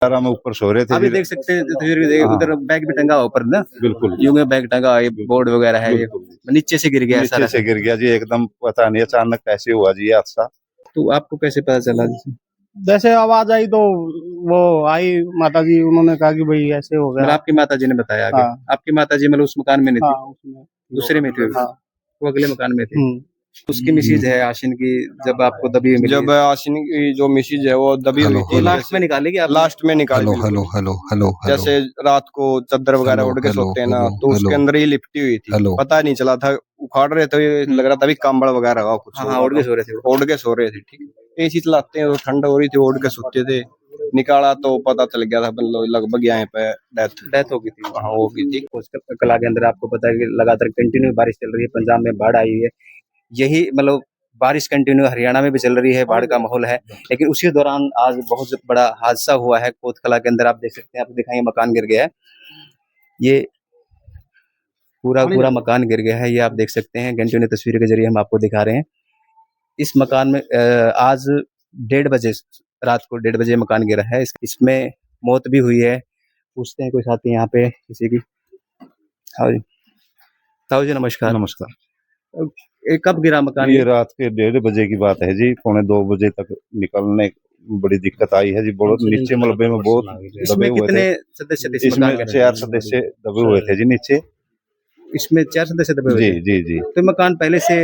हम ऊपर सो रहे थे अभी जी। देख सकते हैं तस्वीर में, हाँ। उधर बैग भी टंगा हुआ ऊपर ना, बिल्कुल यूं में बैग टंगा, ये बोर्ड वगैरह है, ये बिल्कुल नीचे से गिर गया है नीचे सारा। से गिर गया जी, एकदम पता नहीं अचानक कैसे हुआ जी ये हादसा। तो आपको कैसे पता चला? जैसे आवाज आई तो वो आई माता जी, उन्होंने कहा कि भाई ऐसे हो मतलब गया। आपकी माता जी ने बताया आगे? हाँ। आपकी माता जी मतलब उस मकान में नहीं थी? हाँ उसमें दूसरे में थे? हाँ। वो अगले मकान में थे? हम्म। उसकी मिसेज है आशिन की, जब आपको दबी हुई मिली, जब आशिन की जो मिसेज है वो दबी हुई तो थी, लास्ट में निकालेगी आप? लास्ट में निकाली। Hello hello hello hello hello जैसे रात को चादर वगैरह हेलो, उड़ के हेलो, सोते हैं ना, हेलो, तो उसके हेलो। अंदर ही लिपटी हुई थी। हेलो। पता नहीं चला था, उखाड़ रहे थे, लग रहा था भी कंबल वगैरह का कुछ हाँ, उड़ के सो रहे थे वो। उड़ के सो रहे थे। ठीक, एसी चलाते हैं तो ठंड हो रही थी, उड़ के सोते थे। निकाला तो पता चल गया था मतलब लगभग यहाँ पे डेथ हो गई थी। हाँ हो गई थी। कला के अंदर आपको पता है कि लगातार कंटिन्यू बारिश चल रही है, पंजाब में बाढ़ आई हुई है, यही मतलब बारिश कंटिन्यू हरियाणा में भी चल रही है, बाढ़ का माहौल है। लेकिन उसी दौरान आज बहुत बड़ा हादसा हुआ है कोतकला के अंदर। आप देख सकते हैं, आपको दिखाएंगे, मकान गिर गया है, ये पूरा मकान गिर गया है, ये आप देख सकते हैं, कंटिन्यू तस्वीर के जरिए हम आपको दिखा रहे हैं। इस मकान में आज 1:30 बजे, रात को 1:30 बजे मकान गिरा है, इसमें मौत भी हुई है। पूछते हैं कोई साथी यहाँ पे किसी की। हाँ जी, ताऊ जी नमस्कार। नमस्कार। ये कब गिरा मकान? ये रात के 1:30 बजे की बात है जी, 1:45 बजे तक निकलने बड़ी दिक्कत आई है जी, बहुत नीचे मलबे में बहुत दबे इसमें हुए कितने थे। सदस्य थे इस इसमें मकान के? 4 सदस्य दबे हुए थे जी नीचे। इसमें 4 सदस्य दबे हुए जी थे? जी जी। तो मकान पहले से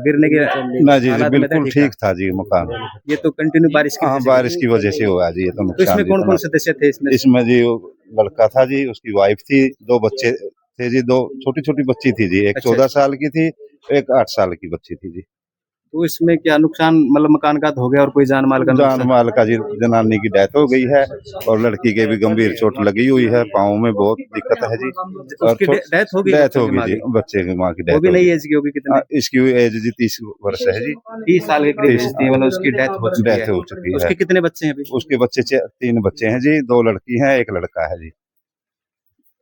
गिरने के ना जी जी हालात में था, बिल्कुल ठीक था जी मकान। ये तो कंटिन्यू बारिश की हाँ वजह से बारिश की वजह से हुआ जी ये तो तो नुकसान इसमें जी। कौन कौन सदस्य थे इसमें? इसमें जी वो लड़का था जी, उसकी वाइफ थी, 2 बच्चे थे जी, 2 छोटी छोटी बच्ची थी जी, एक अच्छा। 14 साल की थी, एक 8 साल की बच्ची थी जी। तो इसमें क्या नुकसान, मतलब मकान का तो हो गया और कोई जान माल का जान नुकसान? माल का जी, जनानी की डेथ हो गई है और लड़की के भी गंभीर चोट लगी हुई है, पाँव में बहुत दिक्कत है जी। और उसकी डेथ हो गई? डेथ होगी जी, बच्चे की माँ की वो डेथ भी नई होगी। एज की होगी? कितने? इसकी एज जी 30 वर्ष है जी। 30 साल के करीब एज थी, मतलब उसकी डेथ हो चुकी है। डेथ हो चुकी है। उसके कितने बच्चे हैं अभी? उसके बच्चे 3 बच्चे हैं जी, 2 लड़की हैं, 1 लड़का है जी।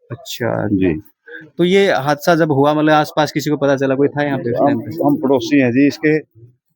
अच्छा जी। तो ये हादसा जब हुआ, मतलब आसपास किसी को पता चला, कोई था यहाँ पे उस टाइम पे? हम पड़ोसी हैं जी इसके,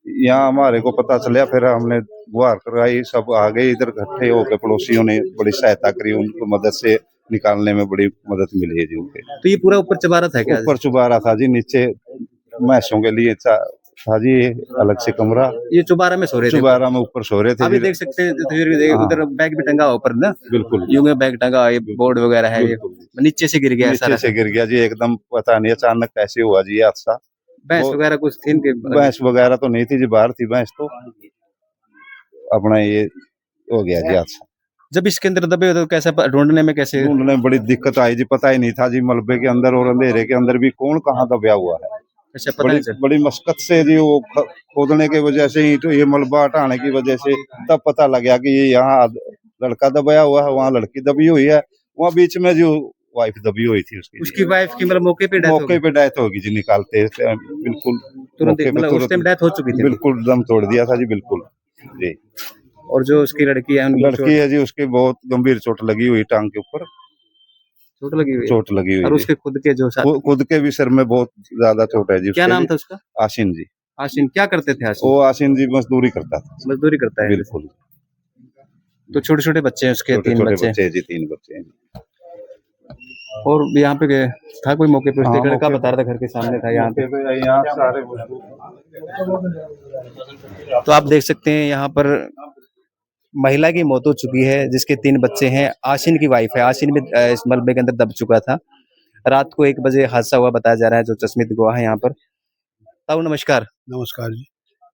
यहाँ हमारे को पता चला, फिर हमने गुहार कराई, सब आ गए इधर इकट्ठे होकर, पड़ोसियों ने बड़ी सहायता करी, उनको मदद से निकालने में बड़ी मदद मिली है जी उनके। तो ये पूरा ऊपर चबारा था क्या? ऊपर चुबारा था जी, नीचे भैंसों के लिए था जी अलग से कमरा, ये चुबारा में सो रहे थे? चुबारा में ऊपर सो रहे थे अभी जी। देख सकते हैं तस्वीर में, हाँ। उधर बैग भी टंगा हुआ ऊपर ना, बिल्कुल यूं में बैग टंगा, ये बोर्ड वगैरह है, ये नीचे से गिर गया है नीचे सारा। से गिर गया जी, एकदम पता नहीं अचानक कैसे हुआ जी ये हादसा। भैंस वगैरह कुछ थी इनके? भैंस वगैरह तो नहीं थी जी, बाहर थी भैंस, तो अपना ये हो गया जी हादसा। जब इसके अंदर दबे तो कैसे ढूंढने में, कैसे ढूंढने में बड़ी दिक्कत आई जी, पता ही नहीं था जी मलबे के अंदर और अंधेरे के अंदर भी कौन कहाँ दबया हुआ है। अच्छा पता नहीं चला? बड़ी मशक्कत से जी वो खोदने की वजह से ही, तो ये मलबा हटाने की वजह से तब पता लग गया कि ये यहाँ लड़का दबाया हुआ है, वहाँ लड़की दबी हुई है, वहाँ बीच में जो वाइफ दबी हुई थी उसकी वाइफ की मतलब मौके पे डेथ होगी जी, निकालते बिल्कुल तुरंत, मतलब उस टाइम डेथ हो चुकी थी? बिल्कुल दम तोड़ दिया था जी, बिल्कुल जी। और जो उसकी लड़की है, लड़की है जी, उसके बहुत गंभीर चोट लगी हुई, टांग के ऊपर चोट लगी हुई है? चोट लगी हुई और उसके खुद के जो खुद के भी सिर में बहुत ज्यादा चोट है जी। क्या नाम था उसका? आशिन जी। आशिन क्या करते थे? आशिन वो आशिन जी मजदूरी करता था। मजदूरी करता है? बिल्कुल। तो छोटे छोटे बच्चे हैं उसके? 3 बच्चे जी, 3 बच्चे हैं। और यहाँ पे गए था कोई मौके पे? उसका लड़का बता रहा था घर के सामने था यहाँ पे। यहाँ सारे तो आप देख सकते हैं यहाँ पर महिला की मौत हो चुकी है, जिसके 3 बच्चे हैं। आशिन की वाइफ है, आशिन भी इस मलबे के अंदर दब चुका था। रात को 1 बजे हादसा हुआ बताया जा रहा है, जो चश्मित गवाह है यहाँ पर। ताऊ नमस्कार। नमस्कार जी।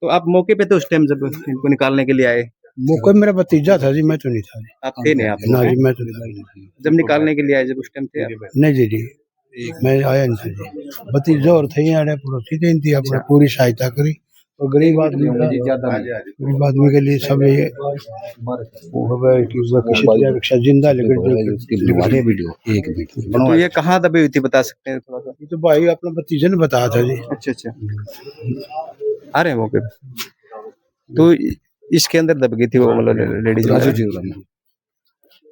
तो आप मौके पे थे उस टाइम जब इनको निकालने के लिए आए? मौके मेरा भतीजा था जी, मैं तो नहीं था जी। आप थे नहीं? आप ना जी मैं तो नहीं। जब निकालने के लिए आए, जब उस टाइम थे आप? नहीं जी जी मैं आया नहीं था जी। भतीजा और थे यहाँ पड़ोसी थे, इनकी अपना पूरी सहायता करी, और गरीब आदमी के लिए सब ये रिक्शा जिंदा तो ये कहाँ दबी हुई थी, बता सकते हैं थोड़ा सा? तो भाई अपना भतीजे ने बताया था जी। अच्छा अच्छा, आ रहे हैं मौके पे। तो इसके अंदर दब गई थी वो, मतलब लेडीज?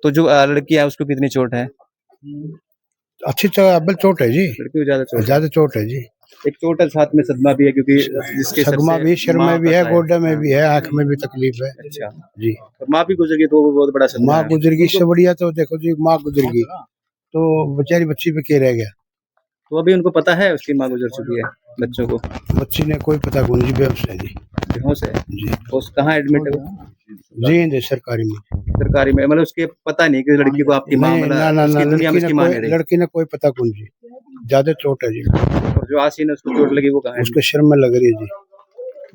तो जो लड़की है उसको कितनी चोट है? अच्छी अब्बल चोट है जी, लड़की को ज्यादा चोट, ज्यादा चोट है जी। एक चोट है साथ में सदमा भी है, क्योंकि जिसके सर सदमा से भी सिर माँ में भी का है, शायद- गोड्डे में भी है, आंख में भी तकलीफ है अच्छा, जी। और माँ भी गुजर गई तो वो भी बहुत बड़ा सदमा माँ है। गुजर गई, इससे बढ़िया तो देखो जी, माँ गुजर गई तो बेचारी बच्ची पे क्या रह गया। तो अभी उनको पता है उसकी माँ गुजर चुकी है, बच्चों को बच्ची ने कोई पता कौन जी, बेहोश है जी बेहोश है। जी। उस कहाँ एडमिट है वो? जी सरकारी में सरकारी में, मतलब उसके पता नहीं कि लड़की को आपकी माँ, नहीं, ना मतलब ना उसकी ना, दुनिया में उसकी माँ नहीं रही। लड़की ने कोई पता कौन जी, ज्यादा चोट है जी। और जो आसीन है उसको चोट लगी वो कहाँ है? उसके सिर में लग रही है जी,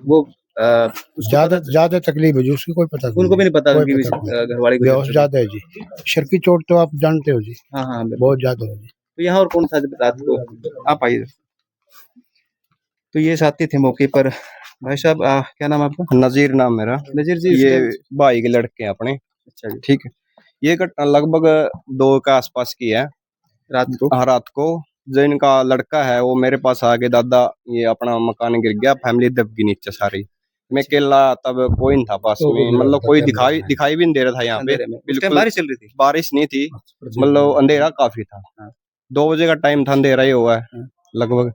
वो उसको ज्यादा ज्यादा तकलीफ है जी, उसकी कोई पता उनको भी नहीं पता कोई उनकी पता नहीं। घरवाली गुजर बेहोश चुकी है। ज्यादा है जी, सिर की चोट तो आप जानते हो जी, हाँ हाँ बिल्कुल। बहुत ज्यादा है जी। तो यहाँ और कौन सा रात को आप आइए। तो ये साथी थे मौके पर। भाई साहब क्या नाम है आपका? नजीर नाम मेरा। नजीर जी, ये इसके- भाई के लड़के हैं अपने। अच्छा जी, ठीक है, ये घटना लगभग 2 के आसपास की है। रात को हाँ, रात को जो इनका लड़का है वो मेरे पास आ के, दादा ये अपना मकान गिर गया, फैमिली दब गई नीचे सारी। मैं अकेला, तब कोई नहीं था पास में, मतलब कोई दिखाई भी नहीं दे रहा था यहाँ पे। अंधेरे में, उस टाइम बिल्कुल बारिश चल रही थी। बारिश नहीं थी, मतलब अंधेरा काफी था। हाँ। 2 बजे का टाइम था, अंधेरा ही हुआ है हाँ। लगभग।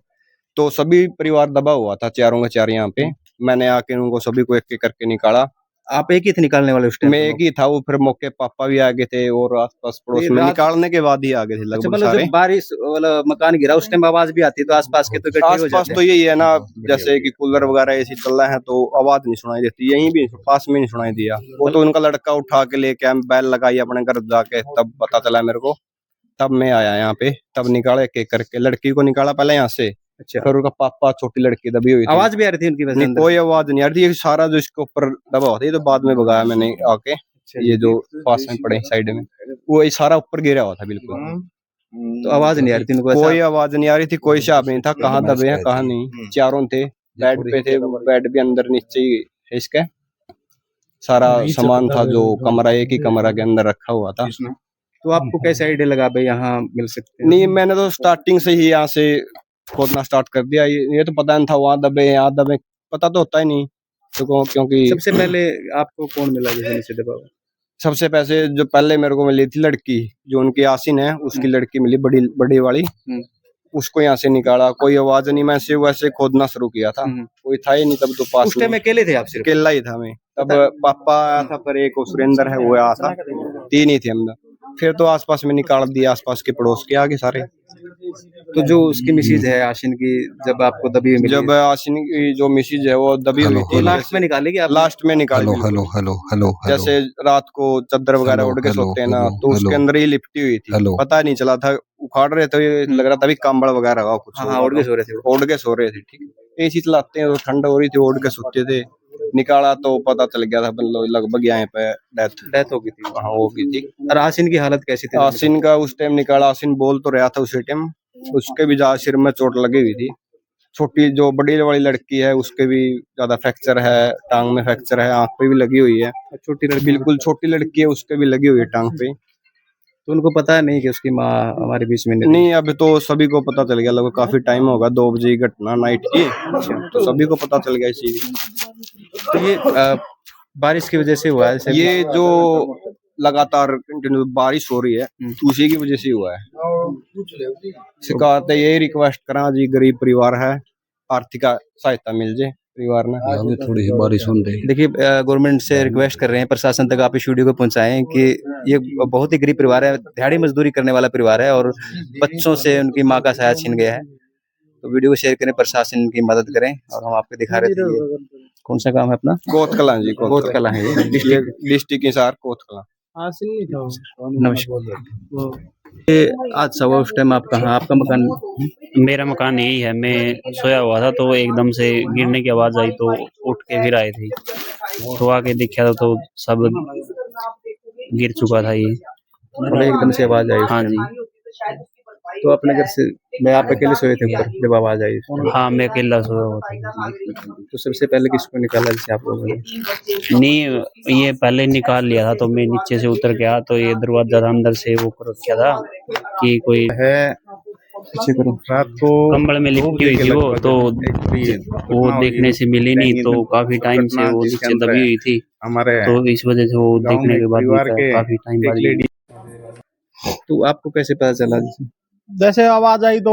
तो सभी परिवार दबा हुआ था, चारों का चार यहाँ पे। मैंने आके उनको सभी को एक एक करके निकाला। आप एक ही थे निकालने वाले उस टाइम? मैं एक ही था, वो फिर मौके पापा भी आ गए थे और आसपास पड़ोस ये में रात- निकालने के बाद ही आ गए थे अच्छा, लगभग मतलब सारे। जब बारिश मतलब मकान गिरा उस टाइम आवाज भी आती है तो आसपास के तो इकट्ठे हो आसपास जाते तो हैं। यही है ना, जैसे कि कूलर वगैरह ऐसी चल रहा है तो आवाज नहीं सुनाई देती, यहीं भी पास में नहीं सुनाई दिया। वो तो उनका लड़का उठा के लेके आया, बैल लगाई अपने घर जाके, तब पता चला मेरे को। तब मैं आया यहाँ पे, तब निकाला एक एक करके, लड़की को निकाला पहले यहाँ से, अच्छा, फिर उनका पापा, छोटी लड़की दबी हुई थी। आवाज भी आ रही थी उनकी वजह नहीं, अंदर कोई से? आवाज नहीं आ रही थी, ये सारा जो इसके ऊपर दबा होता है, ये तो बाद में भगाया मैंने आके। ये जो पास में पड़े साइड में, वो ये सारा ऊपर गिरा हुआ था बिल्कुल। तो आवाज नहीं आ रही थी उनको? कोई ऐसा आवाज नहीं आ रही थी, कोई हिसाब नहीं था कहाँ दबे हैं कहाँ नहीं। चारों थे, बेड पे थे, बेड भी अंदर नीचे ही है इसके। सारा सामान था, जो कमरा, एक ही कमरा के अंदर रखा हुआ था। तो आपको कैसे आइडिया लगा भाई यहाँ मिल सकते हैं? नहीं, मैंने तो स्टार्टिंग से ही यहाँ से खोदना स्टार्ट कर दिया। ये तो पता नहीं था वहां दबे यहाँ दबे, पता तो होता ही नहीं तो, क्योंकि सबसे पहले आपको कौन मिला जैसे नीचे दबा हुआ? सबसे पैसे जो पहले मेरे को मिली थी लड़की, जो उनकी आसिन है, उसकी लड़की मिली, बड़ी बड़ी वाली। उसको यहाँ से निकाला, कोई आवाज नहीं, मैं से वैसे खोदना शुरू किया था। कोई था ही नहीं तब तो पास उस टाइम में, अकेले थे आप सिर्फ? अकेला ही था मैं तब। पापा आया था, पर एक सुरेंद्र है वो आया था, 3 ही थे हम लोग। फिर तो आसपास में निकाल दिया, आसपास के पड़ोस के आगे सारे। तो जो उसकी मिसेज है आशिन की, जब आपको दबी हुई मिली, जब आसिन की जो मिसेज है वो दबी हुई वो थी, लास्ट में निकालेगी आप? लास्ट में निकाली हेलो बिल्कुल। हेलो हेलो हेलो जैसे रात को चादर वगैरह हेलो, उड़ के हेलो, सोते हैं ना, हेलो, तो उसके हेलो। अंदर ही लिपटी हुई थी। हेलो। पता नहीं चला था, उखाड़ रहे थे, ये लग रहा था भी कंबल वगैरह हुआ कुछ। हाँ, उड़ के सो रहे थे वो। उड़ के सो रहे थे, ठीक। एसी चलाते हैं तो ठंड हो रही थी, उड़ के सोते थे। निकाला तो पता चल गया था, मतलब लगभग यहाँ पे डेथ हो गई थी। हाँ हो गई थी। और आशिन की हालत कैसी थी? आसिन का उस टाइम निकाला, आसिन बोल तो रहा था उसी टाइम, उसके भी ज्यादा सिर में चोट लगी हुई थी। छोटी जो बड़ी वाली लड़की है उसके भी ज्यादा फ्रैक्चर है, टांग में फ्रैक्चर है, आंख पे भी लगी हुई है। छोटी लड़की, बिल्कुल छोटी लड़की है, उसके भी लगी हुई है टांग पे। तो उनको पता नहीं कि उसकी माँ हमारे बीच में नहीं रही? नहीं, अभी तो सभी को पता चल गया, लगभग काफी टाइम होगा, 2 बजे की घटना नाइट की, तो सभी को पता चल गया इस चीज। तो ये बारिश की वजह से हुआ है ऐसे? ये जो लगातार कंटिन्यू बारिश हो रही है, उसी की वजह से हुआ है। शिकायत है, यही रिक्वेस्ट करा जी, गरीब परिवार है, आर्थिक सहायता मिल जाए परिवार में। अभी थोड़ी सी बारिश हो रही है। देखिए, गवर्नमेंट से रिक्वेस्ट कर रहे हैं, प्रशासन तक आप इस वीडियो को पहुंचाएं कि ये बहुत ही गरीब परिवार है, दिहाड़ी मजदूरी करने वाला परिवार है और बच्चों से उनकी माँ का साया छीन गया है। तो वीडियो को शेयर करें, प्रशासन की मदद करें। और हम आपको दिखा रहे थे, ये कौन सा काम है अपना? कोत कला जी, कोत कला है ये डिस्ट्रिक्ट हिसार कोत कला। नमस्कार। ये आज सुबह उस टाइम आप कहाँ, आपका मकान? मेरा मकान यही है, मैं सोया हुआ था तो एकदम से गिरने की आवाज आई तो उठ के फिर आए थे, तो आके देखा था तो सब गिर चुका था ये। मतलब एकदम से आवाज आई? हाँ जी। तो अपने घर से मैं आप अकेले सोए थे ऊपर जब आवाज आई? हाँ, मैं अकेला सोया हुआ था। तो सबसे पहले किसको निकाला जैसे आप लोगों ने? नहीं, ये पहले निकाल लिया था तो मैं नीचे से उतर गया तो ये दरवाजा अंदर से वो कर रखा था कि कोई है पीछे करो। रात को कंबल में लिपटी हुई थी वो, तो वो देखने से मिली नहीं, तो काफी टाइम से वो नीचे दबी हुई थी, तो इस वजह से वो देखने के बाद काफी टाइम बाद। तो आपको कैसे पता चला? जैसे आवाज आई तो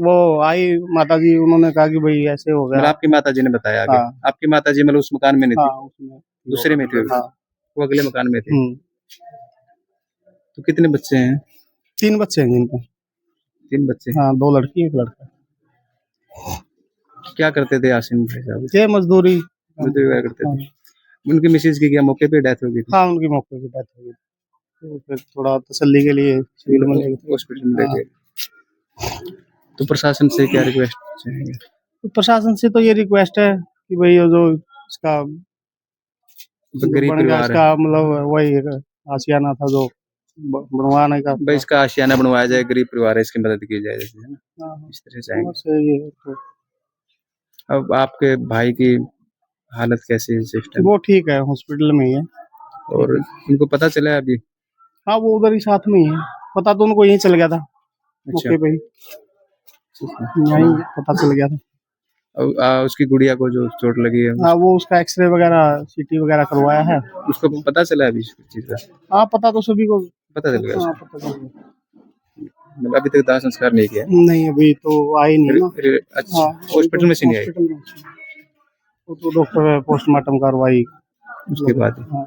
वो आई माता जी, उन्होंने कहा कि भाई ऐसे हो मतलब गया। आपकी माता जी ने बताया आगे? हाँ। आपकी माता जी मतलब उस मकान में नहीं हाँ थी, उसमें दूसरे में थी वो? हाँ। वो अगले मकान में थे। हम्म। तो कितने बच्चे हैं? 3 बच्चे हैं जिनके। 3 बच्चे। हाँ 2 लड़की 1 लड़का। क्या करते थे यासीन भाई साहब? ये मजदूरी। मजदूरी वगैरह करते हाँ। थे। उनकी मिसेज की क्या मौके पे डेथ हो गई थी? हाँ उनकी मौके पे डेथ हो गई, तो फिर थोड़ा तसल्ली के लिए सिविल में ले गए थे। हॉस्पिटल में ले हाँ। गए। तो प्रशासन से क्या रिक्वेस्ट चाहेंगे? तो प्रशासन से तो ये रिक्वेस्ट है कि भाई ये जो इसका गरीब बनेगा, परिवार है, इसका मतलब वही एक आशियाना था जो बनवाने का। भाई इसका आशियाना बनवाया जाए, गरीब परिवार है, इसकी मदद की जाए, जैसे है ना, हाँ, इस तरह से चाहेंगे। बस ये तो अब आपके भाई की हालत कैसी है इस टाइम? वो ठीक है, हॉस्पिटल में ही है। और उनको पता चला है अभी? हाँ वो उधर ही साथ में ही है, पता तो उनको यहीं चल गया था, अच्छा। मौके पे ही यहीं पता चल गया था। अब उसकी गुड़िया को जो चोट लगी है, हाँ वो उसका एक्सरे वगैरह सीटी वगैरह करवाया है। उसको पता चला है अभी इस चीज का? हाँ पता तो सभी को। पता चल गया हाँ उसको? पता चल गया। मतलब अभी तक दाह संस्कार नहीं किया? नहीं अभी तो आई नहीं ना। अच्छा, हाँ हॉस्पिटल में से नहीं आई? हॉस्पिटल में वो तो डॉक्टर पोस्टमार्टम कार्रवाई उसके बाद हाँ।